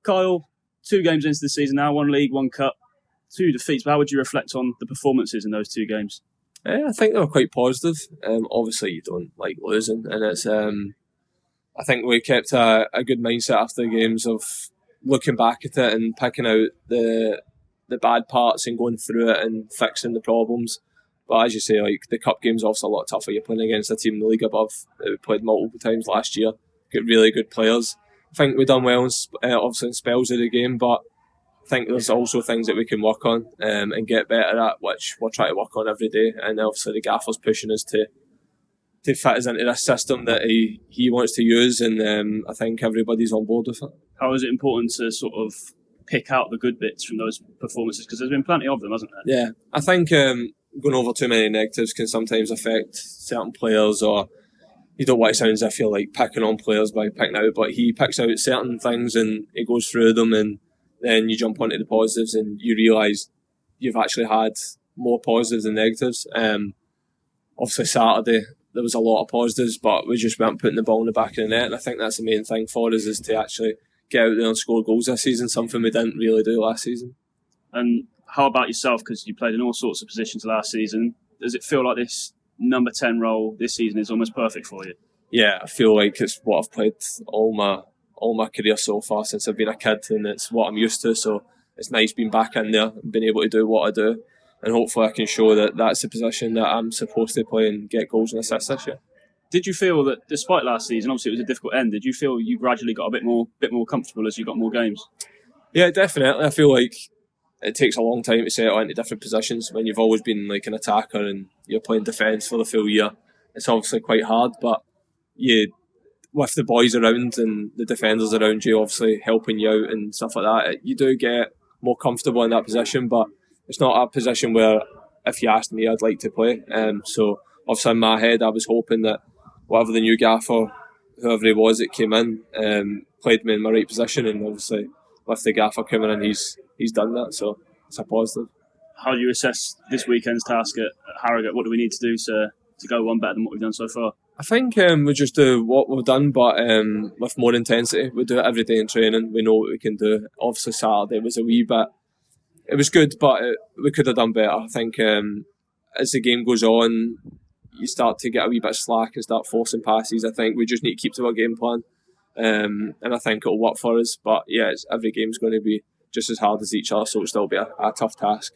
Kyle, 2 games into the season now, 1 league, 1 cup, 2 defeats. But how would you reflect on the performances in those 2 games? I think they were quite positive. Obviously, you don't like losing, and it's. I think we kept a good mindset after the games of looking back at it and picking out the bad parts and going through it and fixing the problems. But as you say, like the cup games, obviously a lot tougher. You're playing against a team in the league above that we played multiple times last year. Got really good players. I think we done well, obviously in spells of the game, but I think there's also things that we can work on and get better at, which we're trying to work on every day. And obviously the gaffer's pushing us to fit us into this system that he wants to use, and I think everybody's on board with it. How is it important to sort of pick out the good bits from those performances? Because there's been plenty of them, hasn't there? Yeah, I think going over too many negatives can sometimes affect certain players, or you don't want to sound as if you're like picking on players by picking out, but he picks out certain things and he goes through them, and then you jump onto the positives and you realise you've actually had more positives than negatives. Obviously Saturday there was a lot of positives, but we just weren't putting the ball in the back of the net, and I think that's the main thing for us, is to actually get out there and score goals this season, something we didn't really do last season. And how about yourself, because you played in all sorts of positions last season? Does it feel like this number 10 role this season is almost perfect for you? Yeah, I feel like it's what I've played all my career so far since I've been a kid, and it's what I'm used to, so it's nice being back in there and being able to do what I do. And hopefully I can show that that's the position that I'm supposed to play and get goals and assists this year. Did you feel that despite last season, obviously it was a difficult end, did you feel you gradually got a bit more comfortable as you got more games? Yeah, definitely. I feel like it takes a long time to settle into different positions when you've always been like an attacker and you're playing defence for the full year. It's obviously quite hard, but with the boys around and the defenders around you obviously helping you out and stuff like that, you do get more comfortable in that position, but it's not a position where if you asked me I'd like to play. So obviously in my head I was hoping that whatever the new gaffer, whoever he was that came in, played me in my right position, and obviously with the gaffer coming in he's done that, so it's a positive. How do you assess this weekend's task at Harrogate? What do we need to do to go one better than what we've done so far? I think we just do what we've done, but with more intensity. We do it every day in training. We know what we can do. Obviously Saturday was a wee bit, it was good, but we could have done better. I think as the game goes on, you start to get a wee bit slack and start forcing passes. I think we just need to keep to our game plan, and I think it'll work for us. But yeah, every game's going to be just as hard as each other, so it'll still be a tough task.